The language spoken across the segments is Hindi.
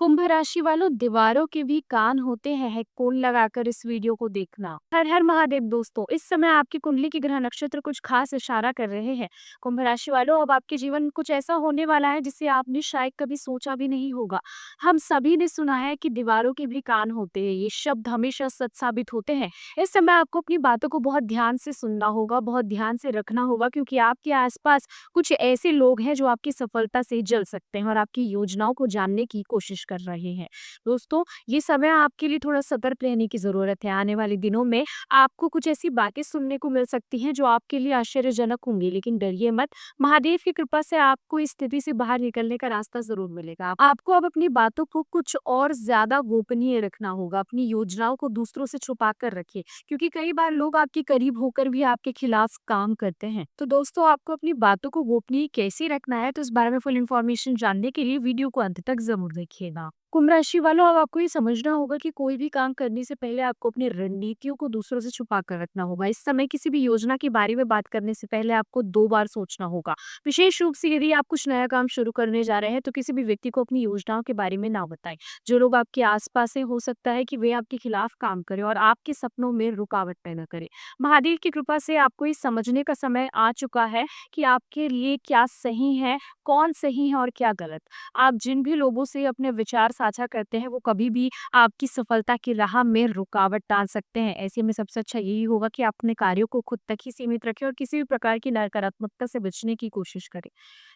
कुंभ राशि वालों, दीवारों के भी कान होते हैं, हेडफोन लगाकर इस वीडियो को देखना। हर हर महादेव दोस्तों, इस समय आपकी कुंडली की ग्रह नक्षत्र कुछ खास इशारा कर रहे हैं। कुंभ राशि वालों, अब आपके जीवन में कुछ ऐसा होने वाला है जिसे आपने शायद कभी सोचा भी नहीं होगा। हम सभी ने सुना है कि दीवारों के भी कान होते हैं। ये शब्द हमेशा सच साबित होते हैं। इस समय आपको अपनी बातों को बहुत ध्यान से सुनना होगा, बहुत ध्यान से रखना होगा, क्योंकि आपके आसपास कुछ ऐसे लोग हैं जो आपकी सफलता से जल सकते हैं और आपकी योजनाओं को जानने की कोशिश कर रहे हैं। दोस्तों, ये समय आपके लिए थोड़ा सतर्क रहने की ज़रूरत है। आने वाले दिनों में आपको कुछ ऐसी बातें सुनने को मिल सकती हैं जो आपके लिए आश्चर्यजनक होंगी, लेकिन डरिए मत। महादेव की कृपा से आपको इस स्थिति से बाहर निकलने का रास्ता ज़रूर मिलेगा। आपको अब अपनी बातों को कुछ और ज़्यादा गोपनीय रखना होगा। अपनी योजनाओं को दूसरों से छुपा कर रखिए, क्योंकि कई बार लोग आपके करीब होकर भी आपके खिलाफ काम करते हैं। तो दोस्तों, आपको अपनी बातों को गोपनीय कैसे रखना है, तो इस बारे में फुल इन्फॉर्मेशन जानने के लिए वीडियो को अंत तक जरूर देखिएगा। कुंभ राशि वालों, अब आपको ये समझना होगा कि कोई भी काम करने से पहले आपको अपनी रणनीतियों को दूसरों से छुपा कर रखना होगा। इस समय किसी भी योजना के बारे में बात करने से पहले आपको 2 बार सोचना होगा। विशेष रूप से यदि आप कुछ नया काम शुरू करने जा रहे हैं, तो किसी भी व्यक्ति को अपनी योजनाओं के बारे में ना बताएं। जो लोग आपके आसपास हैं, हो सकता है कि वे आपके खिलाफ काम करें और आपके सपनों में रुकावट पैदा करें। महादेव की कृपा से आपको ये समझने का समय आ चुका है कि आपके लिए क्या सही है, कौन सही है और क्या गलत। आप जिन भी लोगों से अपने विचार साझा करते हैं, वो कभी भी आपकी सफलता की राह में रुकावट डाल सकते हैं। ऐसे में सबसे अच्छा यही होगा कि आप अपने कार्यों को खुद तक ही सीमित रखें और किसी भी प्रकार की नकारात्मकता से बचने की कोशिश करें।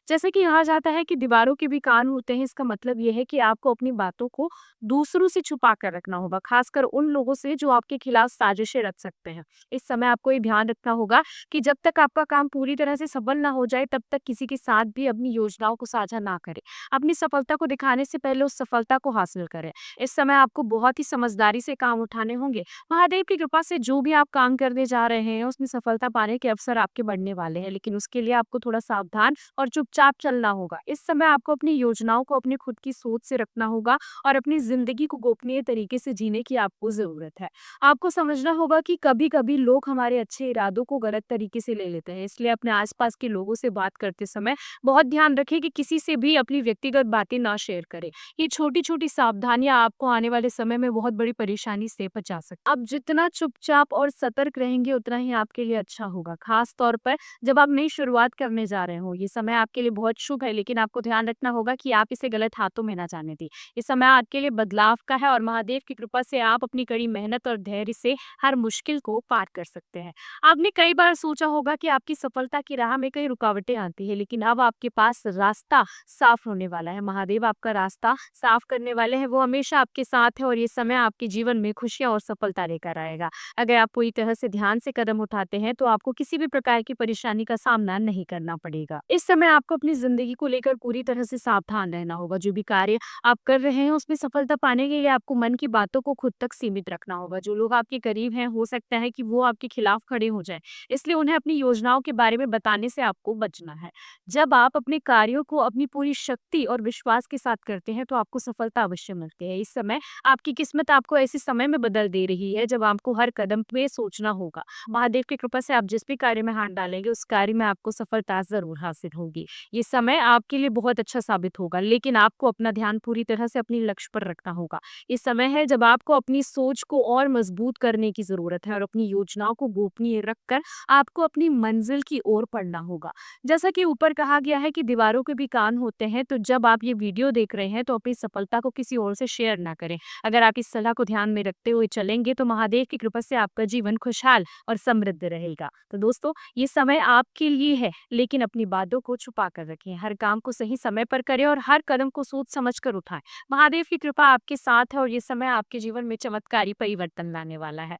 जैसे कि कहा जाता है कि दीवारों के भी कान होते हैं, इसका मतलब ये है कि आपको अपनी बातों को दूसरों से छुपा कर रखना होगा, खासकर उन लोगों से जो आपके खिलाफ साजिशें रच सकते हैं। इस समय आपको ये ध्यान रखना होगा कि जब तक आपका काम पूरी तरह से सफल ना हो जाए, तब तक किसी के साथ भी अपनी योजनाओं को साझा ना करें। अपनी सफलता को दिखाने से पहले उस सफलता को हासिल करें। इस समय आपको बहुत ही समझदारी से काम उठाने होंगे। महादेव की कृपा से जो भी आप काम करने जा रहे हैं, उसमें सफलता पाने के अवसर आपके बढ़ने वाले हैं, लेकिन उसके लिए आपको थोड़ा सावधान और चुपचाप चलना होगा। इस समय आपको अपनी योजनाओं को अपनी खुद की सोच से रखना होगा और अपनी जिंदगी को गोपनीय तरीके से जीने की आपको जरूरत है। आपको समझना होगा कि कभी-कभी लोग हमारे अच्छे इरादों को गलत तरीके से ले लेते हैं, इसलिए अपने आसपास के लोगों से बात करते समय बहुत ध्यान रखें कि किसी से भी अपनी व्यक्तिगत बातें ना शेयर करें। ये छोटी-छोटी सावधानियां आपको आने वाले समय में बहुत बड़ी परेशानी से बचा सकती हैं। आप जितना चुपचाप और सतर्क रहेंगे, उतना ही आपके लिए अच्छा होगा, खास तौर पर जब आप नई शुरुआत करने जा रहे हो। ये समय आपके लिए बहुत शुभ है, लेकिन आपको ध्यान रखना होगा कि आप इसे गलत हाथों में ना जाने दें। ये समय आपके लिए बदलाव का है और महादेव की कृपा से आप अपनी कड़ी मेहनत और धैर्य से हर मुश्किल को पार कर सकते हैं। आपने कई बार सोचा होगा कि आपकी सफलता की राह में कई रुकावटें आती हैं, लेकिन अब आपके पास रास्ता साफ होने वाला है। महादेव आपका रास्ता साफ करने वाले हैं, वो हमेशा आपके साथ है और ये समय आपके जीवन में खुशियां और सफलता लेकर आएगा। अगर आप पूरी तरह से ध्यान से कदम उठाते हैं, तो आपको किसी भी प्रकार की परेशानी का सामना नहीं करना पड़ेगा। इस समय आपको अपनी जिंदगी को लेकर पूरी तरह से सावधान रहना होगा। जो भी कार्य आप कर रहे हैं, उसमें सफलता पाने के लिए आपको मन की बातों को खुद तक सीमित रखना होगा। जो लोग आपके करीब हैं, हो सकता है कि वो आपके खिलाफ खड़े हो जाएं, इसलिए उन्हें अपनी योजनाओं के बारे में बताने से आपको बचना है। जब आप अपने कार्यों को अपनी पूरी शक्ति और विश्वास के साथ करते हैं, तो आपको सफलता अवश्य मिलती है। इस समय आपकी किस्मत आपको ऐसे समय में बदल दे रही है जब आपको हर कदम पे सोचना होगा। महादेव की कृपा से आप जिस भी कार्य में हाथ डालेंगे, उस कार्य में आपको सफलता जरूर हासिल होगी। ये समय आपके लिए बहुत अच्छा साबित होगा, लेकिन आपको अपना ध्यान पूरी तरह से अपने लक्ष्य पर रखना होगा। ये समय है जब आपको अपनी सोच को और मजबूत करने की जरूरत है और अपनी योजनाओं को गोपनीय रखकर आपको अपनी मंजिल की ओर बढ़ना होगा। जैसा कि ऊपर कहा गया है कि दीवारों के भी कान होते हैं, तो जब आप ये वीडियो देख रहे हैं, तो अपनी सफलता को किसी और से शेयर ना करें। अगर आप इस सलाह को ध्यान में रखते हुए चलेंगे, तो महादेव की कृपा से आपका जीवन खुशहाल और समृद्ध रहेगा। तो दोस्तों, ये समय आपके लिए है, लेकिन अपनी बातों को छुपा कर रखें। हर काम को सही समय पर करें और हर कदम को सोच समझ कर उठाएं। महादेव की कृपा आपके साथ है और ये समय आपके जीवन में चमत्कारी परिवर्तन लाने वाला है।